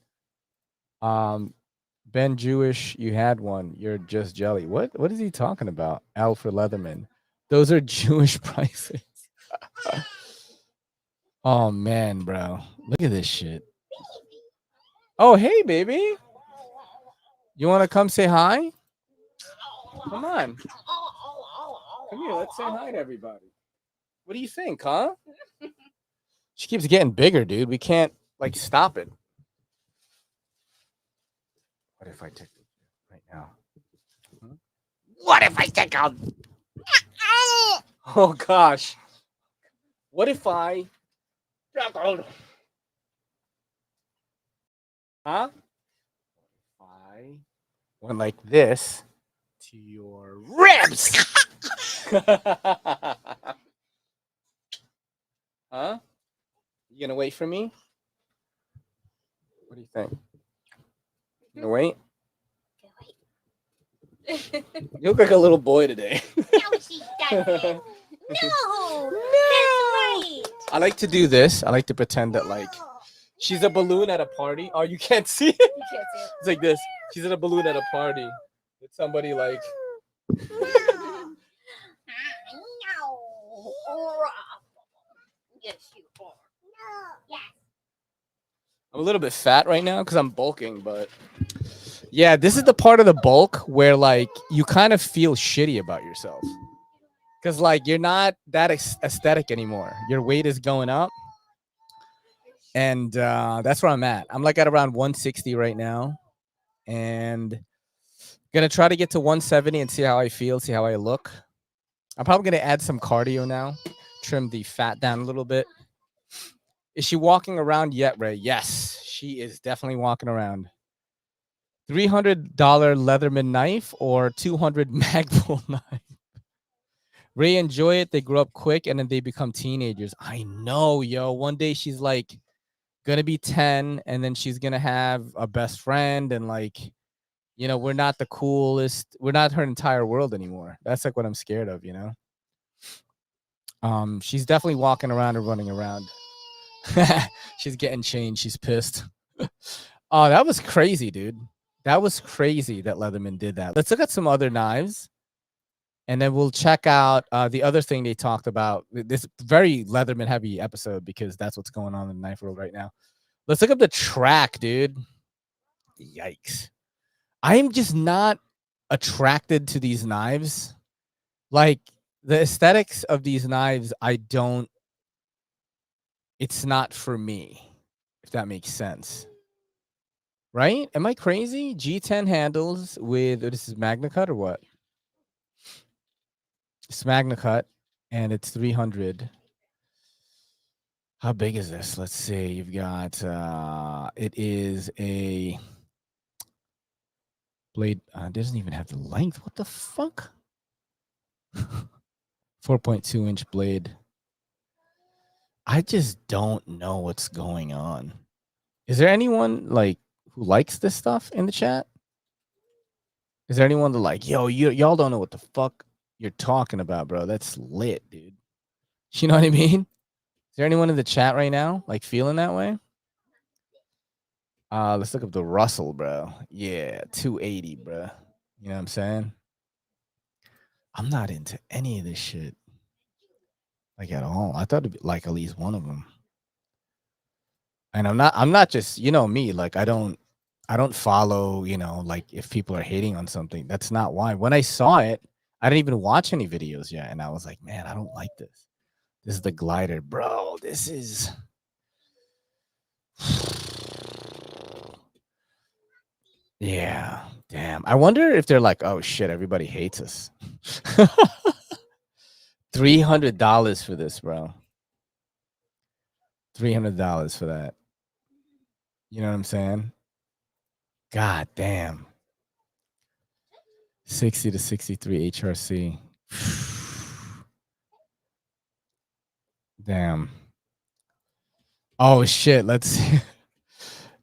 Ben Jewish, you had one. You're just jelly. What is he talking about? Alfred Leatherman. Those are Jewish prices. Oh man, bro. Look at this shit. Oh, hey, baby. You want to come say hi? Come on. Come here. Let's say hi to everybody. What do you think, huh? She keeps getting bigger, dude. We can't, like, stop it. What if I take it right now? What if I take out? Oh, gosh. What if I... Huh? I went like this to your ribs. Huh? You gonna wait for me? What do you think? You gonna wait? You look like a little boy today. No, she doesn't. No, that's right. I like to do this. I like to pretend that like she's a balloon at a party. Oh, you can't see it? You can't see it. It's like this. She's at a balloon at a party with somebody like. Yes, you are. Yes. I'm a little bit fat right now because I'm bulking, but yeah, this is the part of the bulk where like you kind of feel shitty about yourself because like you're not that aesthetic anymore. Your weight is going up, and that's where I'm at. I'm like at around 160 right now, and gonna try to get to 170 and see how I feel, see how I look. I'm probably gonna add some cardio now, trim the fat down a little bit. Is she walking around yet, Ray? Yes, she is definitely walking around. $300 Leatherman knife or $200 Magpul knife? Ray enjoy it. They grow up quick and then they become teenagers. I know, yo. One day she's like gonna be 10 and then she's gonna have a best friend and like, you know, we're not the coolest. We're not her entire world anymore. That's like what I'm scared of, you know. She's definitely walking around and running around. She's getting changed. She's pissed. Oh, that was crazy, dude. That was crazy that Leatherman did that. Let's look at some other knives. And then we'll check out the other thing they talked about. This very Leatherman heavy episode because that's what's going on in the knife world right now. Let's look up the track, dude. Yikes. I'm just not attracted to these knives. Like the aesthetics of these knives, it's not for me, if that makes sense. Right? Am I crazy? G10 handles with, this is Magna Cut or what? It's Magna Cut and it's 300. How big is this? Let's see. You've got, it is a blade. It doesn't even have the length. What the fuck? 4.2-inch blade. I just don't know what's going on. Is there anyone like who likes this stuff in the chat? Is there anyone that like, yo, y'all don't know what the fuck you're talking about, bro? That's lit, dude. You know what I mean? Is there anyone in the chat right now like feeling that way? Let's look up the Russell, bro. Yeah, 280, bro. You know what I'm saying? I'm not into any of this shit. Like at all. I thought it'd be like at least one of them. And I'm not just, you know me, like I don't follow, you know, like if people are hating on something. That's not why. When I saw it, I didn't even watch any videos yet. And I was like, man, I don't like this. This is the glider, bro. This is yeah, damn. I wonder if they're like, oh shit, everybody hates us. $300 for this, bro. $300 for that. You know what I'm saying? God damn. 60 to 63 HRC. Damn. Oh shit. Let's see.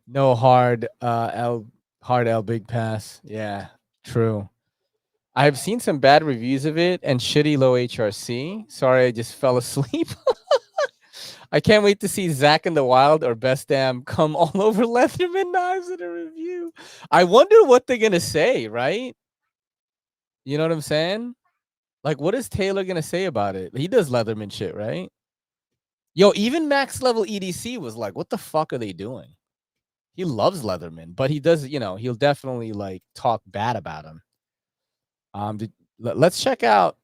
No hard L big pass. Yeah, true. I've seen some bad reviews of it and shitty low HRC. Sorry, I just fell asleep. I can't wait to see Zach in the Wild or Best Damn come all over Leatherman knives in a review. I wonder what they're gonna say, right? You know what I'm saying? Like, what is Taylor gonna say about it? He does Leatherman shit, right? Yo, even max level EDC was like, what the fuck are they doing? He loves Leatherman, but he does, you know, he'll definitely like talk bad about him. Let's check out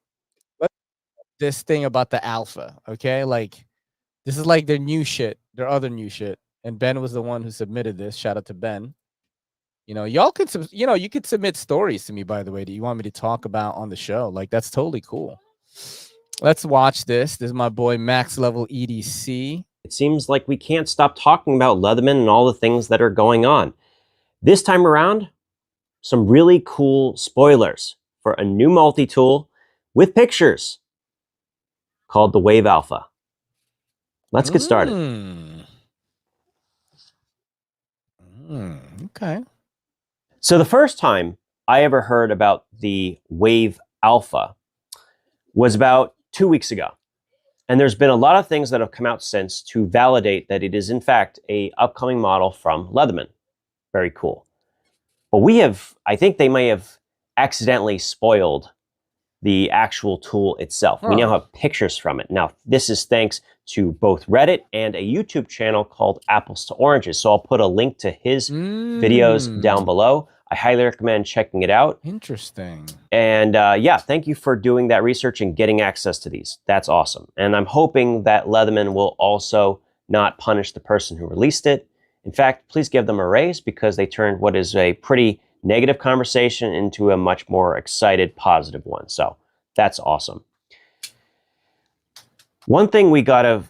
this thing about the alpha, okay? Like, this is like their new shit, their other new shit. And Ben was the one who submitted this. Shout out to Ben. You know, y'all could, you know, you could submit stories to me, by the way, that you want me to talk about on the show. Like, that's totally cool. Let's watch this. This is my boy Max Level EDC. It seems like we can't stop talking about Leatherman and all the things that are going on. This time around, some really cool spoilers for a new multi-tool with pictures called the Wave Alpha. Let's get started. Okay. So the first time I ever heard about the Wave Alpha was about 2 weeks ago. And there's been a lot of things that have come out since to validate that it is in fact a upcoming model from Leatherman. Very cool. But I think they may have accidentally spoiled the actual tool itself. We now have pictures from it. Now, this is thanks to both Reddit and a YouTube channel called Apples to Oranges. So I'll put a link to his videos down below. I highly recommend checking it out. Interesting. And yeah, thank you for doing that research and getting access to these. That's awesome. And I'm hoping that Leatherman will also not punish the person who released it. In fact, please give them a raise because they turned what is a pretty negative conversation into a much more excited, positive one. So that's awesome. One thing we gotta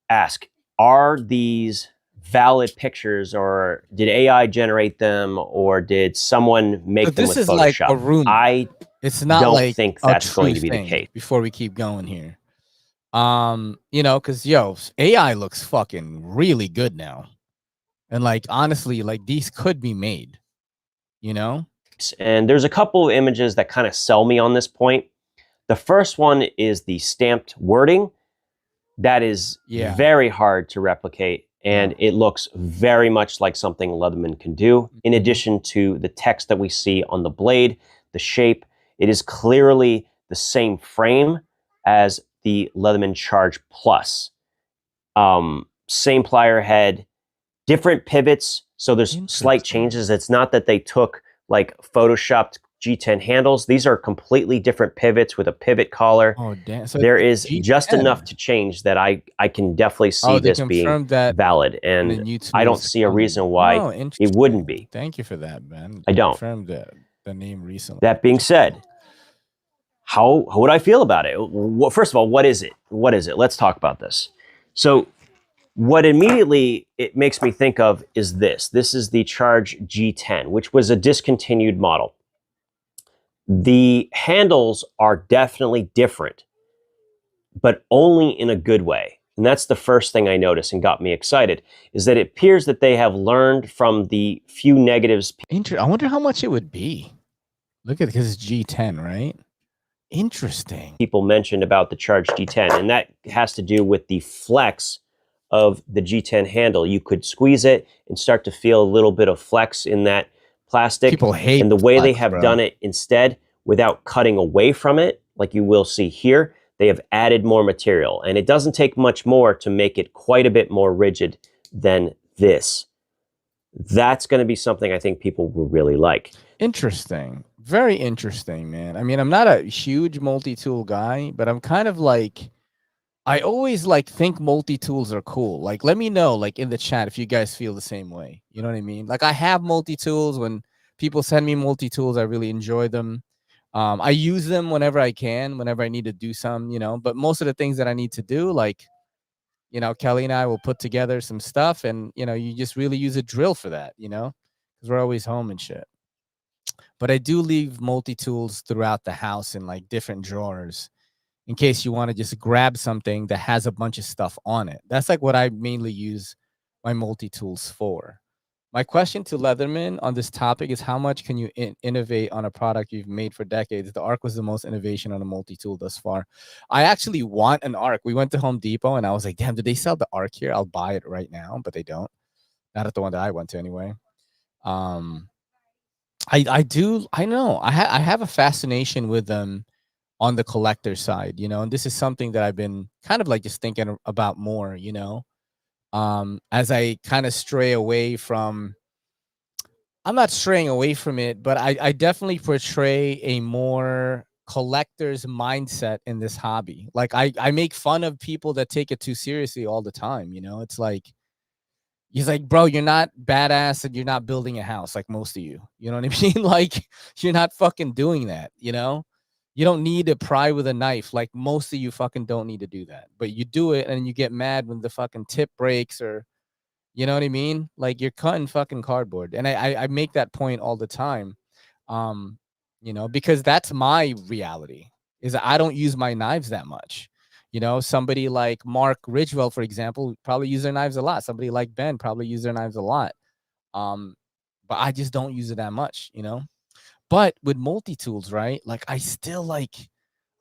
ask, are these valid pictures, or did AI generate them, or did someone make them with Photoshop? Like a room. I It's not don't like think a that's true going to be the thing. case. Before we keep going here, you know, because AI looks fucking really good now, and like honestly, like these could be made, you know. And there's a couple of images that kind of sell me on this point. The first one is the stamped wording. That is very hard to replicate, and it looks very much like something Leatherman can do. In addition to the text that we see on the blade, the shape, it is clearly the same frame as the Leatherman Charge Plus. Same plier head, different pivots, so there's slight changes. It's not that they took like photoshopped G10 handles. These are completely different pivots with a pivot collar. Oh damn! So there is G10. just enough to change that I can definitely see this being valid, and I don't see a reason why it wouldn't be. Thank you for that, man. I don't. Confirmed the name recently. That being said, how would I feel about it? First of all, what is it? What is it? Let's talk about this. So what immediately it makes me think of is this. This is the Charge G10, which was a discontinued model. The handles are definitely different, but only in a good way. And that's the first thing I noticed and got me excited, is that it appears that they have learned from the few negatives. I wonder how much it would be. Look at this G10, right? Interesting. People mentioned about the Charge G10, and that has to do with the flex of the G10 handle. You could squeeze it and start to feel a little bit of flex in that plastic. People hate and the way they have bro. done it instead, without cutting away from it, like you will see here, they have added more material. And it doesn't take much more to make it quite a bit more rigid than this. That's going to be something I think people will really like. Interesting. Very interesting, man. I mean, I'm not a huge multi-tool guy, but I'm kind of like, I always like think multi-tools are cool. Like, let me know, like in the chat, if you guys feel the same way. You know what I mean? Like, I have multi-tools. When people send me multi-tools, I really enjoy them. I use them whenever I can, whenever I need to do some, you know, but most of the things that I need to do, like, you know, Kelly and I will put together some stuff, and, you know, you just really use a drill for that, you know, because we're always home and shit. But I do leave multi-tools throughout the house in like different drawers, in case you want to just grab something that has a bunch of stuff on it. That's like what I mainly use my multi-tools for. My question to Leatherman on this topic is, how much can you innovate on a product you've made for decades? The Arc was the most innovation on a multi-tool thus far. I actually want an Arc. We went to Home Depot and I was like, damn, did they sell the Arc here? I'll buy it right now, but they don't. Not at the one that I went to anyway. I have a fascination with them on the collector side, you know, and this is something that I've been kind of like just thinking about more, you know, as I kind of stray away from, I'm not straying away from it, but I definitely portray a more collector's mindset in this hobby. Like I make fun of people that take it too seriously all the time, you know. It's like, he's like, bro, you're not badass and you're not building a house like most of you. You know what I mean? Like, you're not fucking doing that, you know? You don't need to pry with a knife. Like, most of you fucking don't need to do that. But you do it and you get mad when the fucking tip breaks, or, you know what I mean? Like, you're cutting fucking cardboard. And I make that point all the time, you know, because that's my reality, is that I don't use my knives that much. You know, somebody like Mark Ridgewell, for example, probably use their knives a lot. Somebody like Ben probably use their knives a lot. But I just don't use it that much, you know? But with multi-tools, right? Like, I still like,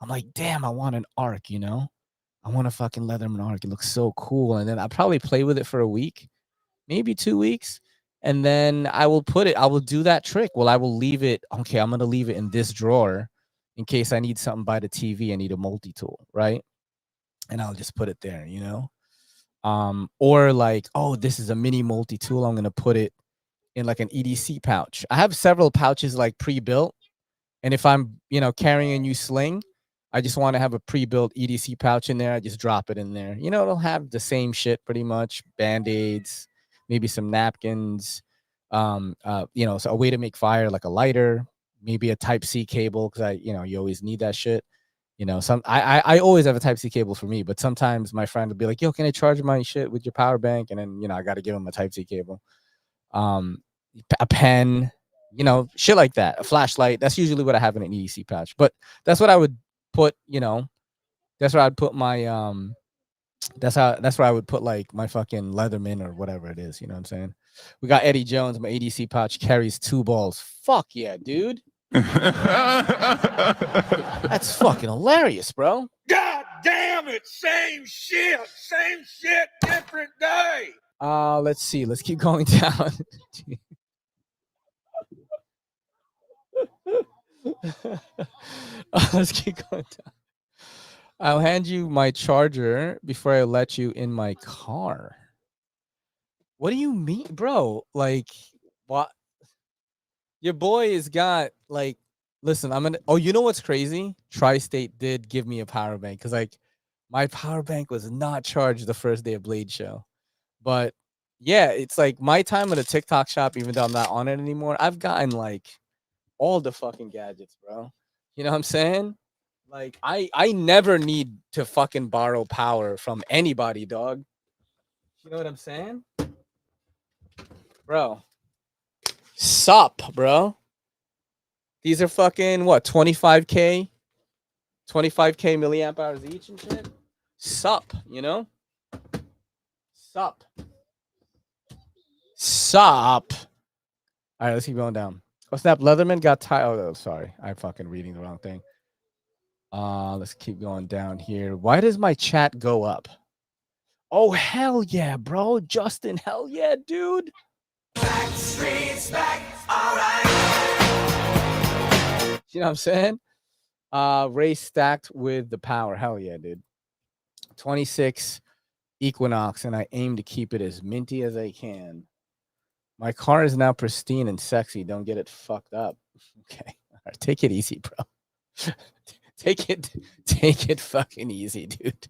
I'm like, damn, I want an Arc, you know? I want a fucking Leatherman Arc. It looks so cool. And then I'll probably play with it for a week, maybe 2 weeks. And then I will do that trick. Well, I will leave it. Okay, I'm going to leave it in this drawer in case I need something by the TV. I need a multi-tool, right? And I'll just put it there, you know? Or like, oh, this is a mini multi-tool. I'm going to put it in like an EDC pouch. I have several pouches like pre-built. And if I'm, you know, carrying a new sling, I just want to have a pre-built EDC pouch in there. I just drop it in there. You know, it'll have the same shit pretty much. Band-Aids, maybe some napkins, you know, so a way to make fire, like a lighter, maybe a Type-C cable, because you always need that shit. You know, I always have a Type-C cable for me, but sometimes my friend will be like, yo, can I charge my shit with your power bank? And then, you know, I got to give him a Type-C cable. A pen, you know, shit like that. A flashlight. That's usually what I have in an EDC pouch. But that's what I would put, you know, that's where I'd put my that's where I would put like my fucking Leatherman or whatever it is, you know what I'm saying? We got Eddie Jones, my EDC pouch carries 2 balls. Fuck yeah, dude. That's fucking hilarious, bro. God damn it! Same shit, different day. Let's see. Let's keep going down. Let's keep going down. I'll hand you my charger before I let you in my car. What do you mean, bro? Like, what? Your boy has got like. Listen, I'm gonna. Oh, you know what's crazy? Tri-State did give me a power bank because like my power bank was not charged the first day of Blade Show, but yeah, it's like my time at a TikTok shop. Even though I'm not on it anymore, I've gotten like all the fucking gadgets, bro. You know what I'm saying? Like I never need to fucking borrow power from anybody, dog. You know what I'm saying? Bro. Sup, bro. These are fucking what, 25k? 25k milliamp hours each and shit. Sup, you know? Sup. Sup. All right, let's keep going down. Oh, snap. Leatherman got tired. Oh, sorry. I'm fucking reading the wrong thing. Let's keep going down here. Why does my chat go up? Oh, hell yeah, bro. Justin, hell yeah, dude. Back streets back. All right. You know what I'm saying? Race stacked with the power. Hell yeah, dude. 26 Equinox, and I aim to keep it as minty as I can. My car is now pristine and sexy. Don't get it fucked up. Okay. All right, take it easy, bro. Take it fucking easy, dude.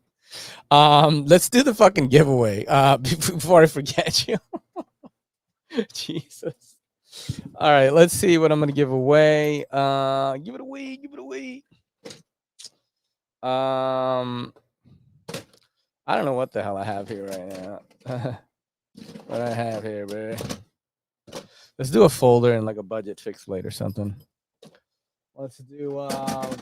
Let's do the fucking giveaway. Before I forget you. Jesus. All right, let's see what I'm gonna give away. Give it away. I don't know what the hell I have here right now. What I have here, bro. Let's do a folder and like a budget fixed plate or something. Let's do I'm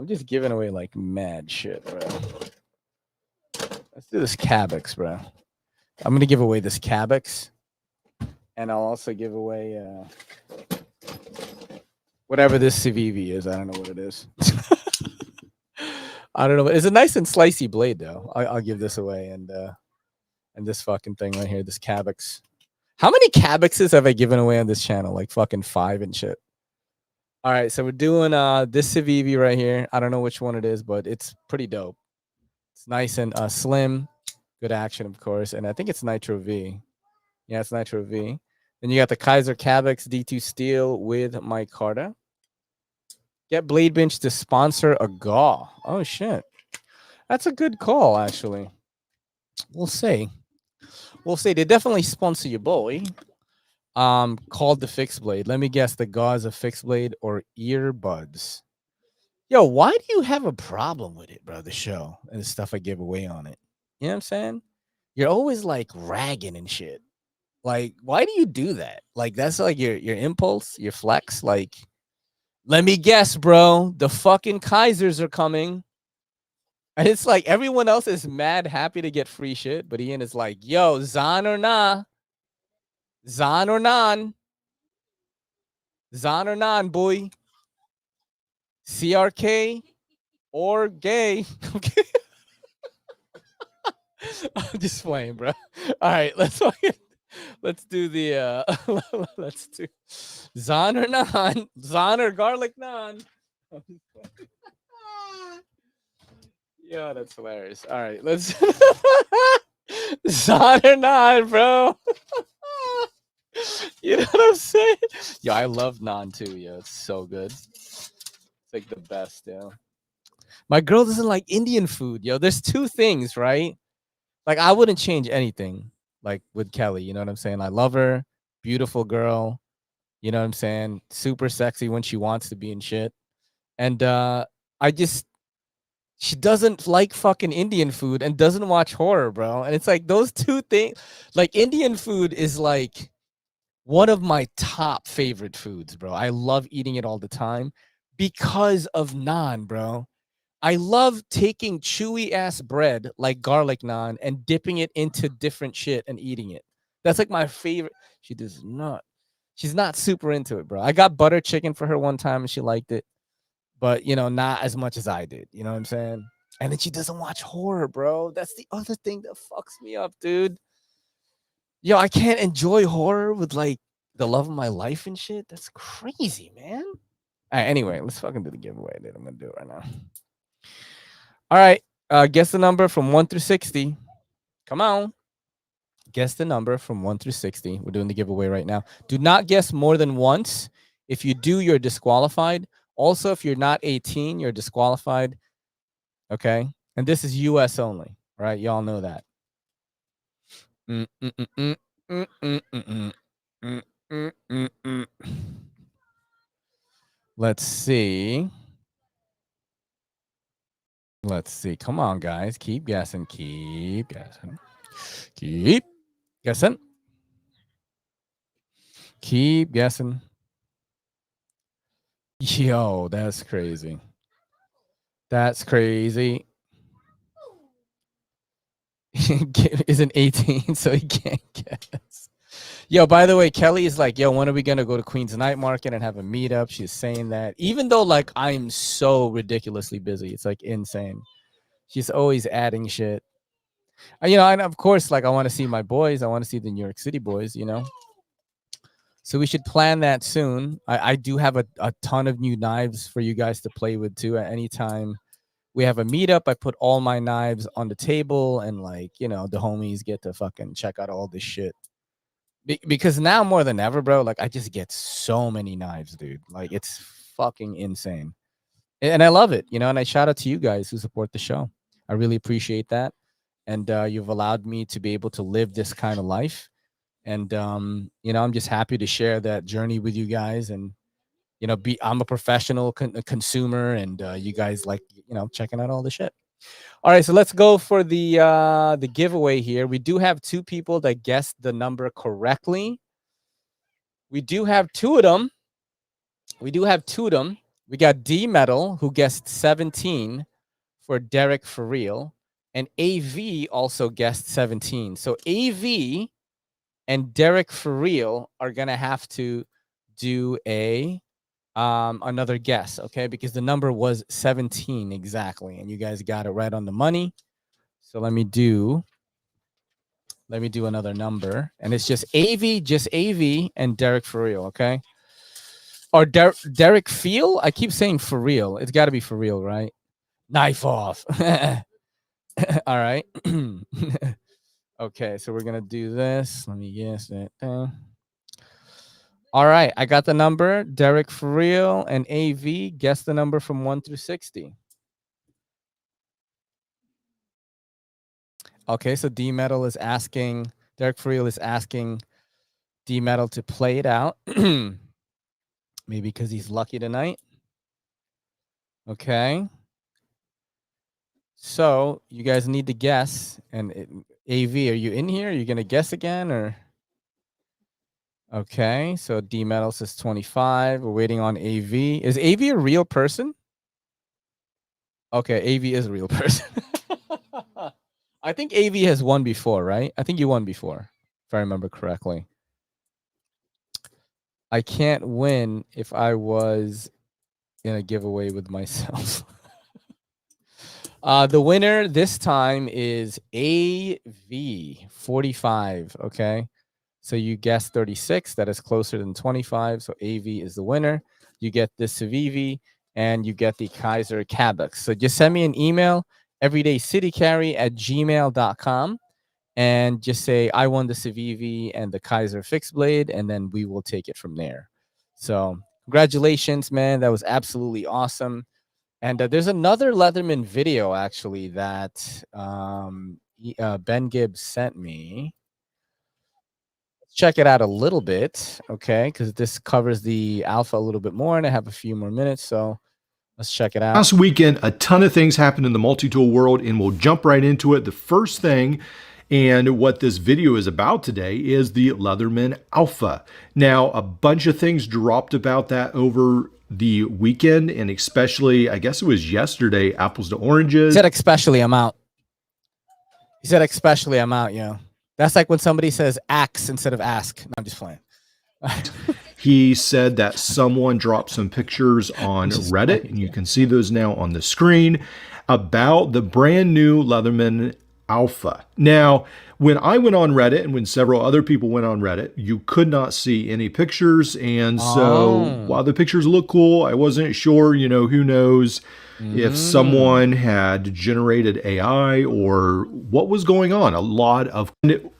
just giving away like mad shit, bro. Let's do this Cabex, bro. I'm gonna give away this Cabex, and I'll also give away whatever this Civivi is. I don't know what it is. I don't know. It's a nice and slicey blade, though. I'll give this away, and this fucking thing right here, this Cabex. How many Cabexes have I given away on this channel? Like fucking 5 and shit. All right, so we're doing this Civivi right here. I don't know which one it is, but it's pretty dope. It's nice and slim, good action, of course, and I think it's Nitro V. Yeah, it's Nitro V. Then you got the Kizer Cabex D2 Steel with micarta. Get Bladebinge to sponsor a GAW. Oh shit, that's a good call, actually. We'll see. We'll see. They definitely sponsor your boy. Called the fixed blade. Let me guess, the GAW is a fixed blade or earbuds. Yo, why do you have a problem with it, bro? The show and the stuff I give away on it. You know what I'm saying? You're always like ragging and shit. Like, why do you do that? Like, that's like your impulse, your flex. Like, let me guess, bro. The fucking Kizers are coming. And it's like everyone else is mad happy to get free shit, but Ian is like, yo, Zan or nah? Zan or non? Zan or non, boy? CRK or gay? Okay. I'm just playing, bro. All right, let's do the let's do Zan or non, Zan or garlic naan. Yeah, that's hilarious. All right, let's Zan or non, bro. You know what I'm saying? Yo, I love naan too. Yo, it's so good. It's like the best, yo. My girl doesn't like Indian food, yo. There's 2 things, right? Like, I wouldn't change anything, like, with Kelly. You know what I'm saying? I love her. Beautiful girl. You know what I'm saying? Super sexy when she wants to be and shit. And she doesn't like fucking Indian food and doesn't watch horror, bro. And it's like those two things, like Indian food is like one of my top favorite foods, bro. I love eating it all the time because of naan, bro. I love taking chewy ass bread like garlic naan and dipping it into different shit and eating it. That's like my favorite. She does not. She's not super into it, bro. I got butter chicken for her one time and she liked it, but you know, not as much as I did. You know what I'm saying? And then she doesn't watch horror, bro. That's the other thing that fucks me up, dude. Yo, I can't enjoy horror with like the love of my life and shit. That's crazy, man. All right, anyway, let's fucking do the giveaway, dude. I'm gonna do it right now. All right, guess the number from 1 through 60. Come on. Guess the number from 1 through 60. We're doing the giveaway right now. Do not guess more than once. If you do, you're disqualified. Also, if you're not 18, you're disqualified. Okay? And this is US only. All right? Y'all know that. Let's see. Let's see. Come on, guys. Keep guessing. Keep guessing. Keep guessing. Keep guessing. Yo, that's crazy. That's crazy. Isn't 18, so he can't guess. Yo, by the way, Kelly is like, yo, when are we gonna go to Queens Night Market and have a meetup? She's saying that, even though like I'm so ridiculously busy, it's like insane. She's always adding shit. You know, and of course, like I want to see my boys. I want to see the New York City boys. You know, so we should plan that soon. I do have a ton of new knives for you guys to play with too. At any time we have a meetup, I put all my knives on the table, and like, you know, the homies get to fucking check out all this shit. Because now more than ever, bro, like I just get so many knives, dude. Like it's fucking insane. And I love it, you know, and I shout out to you guys who support the show. I really appreciate that. And you've allowed me to be able to live this kind of life. And you know, I'm just happy to share that journey with you guys. And you know, I'm a professional consumer, and you guys like, you know, checking out all the shit. All right, so let's go for the giveaway here. We do have 2 people that guessed the number correctly. We do have 2 of them. We got D Metal, who guessed 17 for Derek for real, and AV also guessed 17. So AV and Derek for real are gonna have to do another guess, okay? Because the number was 17 exactly, and you guys got it right on the money. So let me do another number, and it's just AV, and Derek for real, okay? Or Derek Feel? I keep saying for real. It's got to be for real, right? Knife off. All right. Okay, so we're gonna do this. Let me guess that thing. All right, I got the number. Derek for real and AV. Guess the number from 1 through 60. Okay, so D Metal is asking. Derek for real is asking D Metal to play it out. Maybe because he's lucky tonight. Okay. So you guys need to guess. And AV, are you in here? Are you gonna guess again, or? Okay, so D Metal says 25. We're waiting on AV. Is AV a real person? Okay, AV is a real person. I think AV has won before, right? I think you won before, if I remember correctly. I can't win if I was in a giveaway with myself. The winner this time is AV45. Okay, so you guessed 36. That is closer than 25. So AV is the winner. You get the Civivi and you get the Kizer Knives. So just send me an email, everydaycitycarry@gmail.com, and just say I won the Civivi and the Kizer fixed blade, and then we will take it from there. So congratulations, man. That was absolutely awesome. And there's another Leatherman video actually that Ben Gibbs sent me. Let's check it out a little bit, okay? Because this covers the alpha a little bit more, and I have a few more minutes. So Let's check it out. Last weekend, a ton of things happened in the multi-tool world, and we'll jump right into it. The first thing, and what this video is about today, is the Leatherman Alpha. Now, a bunch of things dropped about that over the weekend, and especially, I guess it was yesterday, apples to oranges. He said especially I'm out. He said especially I'm out, yo. That's like when somebody says axe instead of ask. No, I'm just playing. He said that someone dropped some pictures on Reddit, and you can see those now on the screen, about the brand new Leatherman Alpha. Now, when I went on Reddit and when several other people went on Reddit, you could not see any pictures. And so while the pictures look cool, I wasn't sure, you know, who knows if someone had generated AI or what was going on. A lot of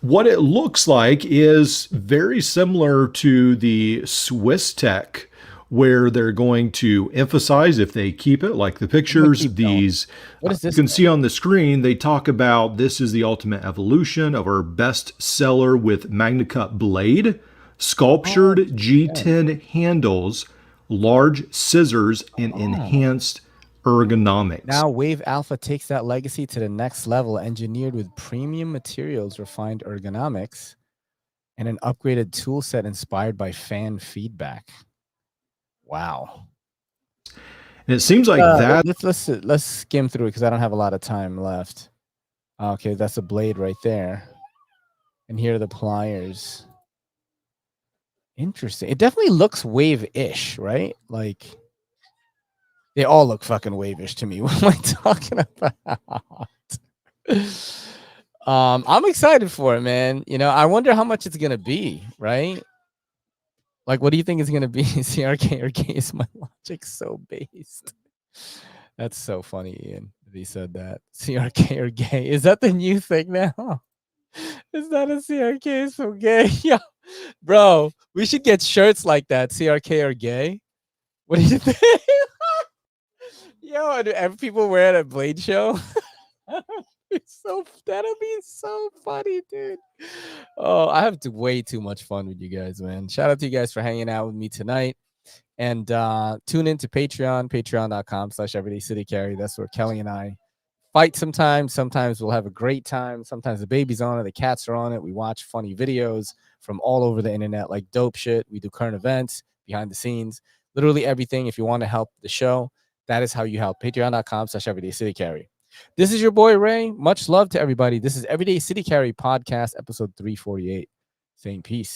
what it looks like is very similar to the Swiss Tech, where they're going to emphasize, if they keep it, like the pictures, these, what is this? You can see on the screen, they talk about this is the ultimate evolution of our best seller with MagnaCut blade, sculptured G10 handles, large scissors, and enhanced ergonomics. Now Wave Alpha takes that legacy to the next level, engineered with premium materials, refined ergonomics, and an upgraded tool set inspired by fan feedback. Wow. And it seems like that. Let's skim through it because I don't have a lot of time left. Okay, that's a blade right there. And here are the pliers. Interesting. It definitely looks wave-ish, right? Like, they all look fucking wave-ish to me. What am I talking about? I'm excited for it, man. You know, I wonder how much it's gonna be, right? Like, what do you think it's gonna be? CRK or gay is my logic so based. That's so funny, Ian. That he said that. CRK or gay. Is that the new thing now? Is that a CRK is so gay? Yeah. Bro, we should get shirts like that. CRK or gay. What do you think? Yo, and people wear it at Blade Show. That'll be so funny, dude. Oh, I have way too much fun with you guys, man. Shout out to you guys for hanging out with me tonight. And tune into Patreon, patreon.com/everydaycitycarry. That's where Kelly and I fight sometimes. Sometimes we'll have a great time. Sometimes the baby's on it, the cats are on it. We watch funny videos from all over the internet, like dope shit. We do current events, behind the scenes, literally everything. If you want to help the show, that is how you help. Patreon.com/everydaycitycarry. This is your boy Ray. Much love to everybody. This is Everyday City Carry Podcast, episode 348. Saying peace.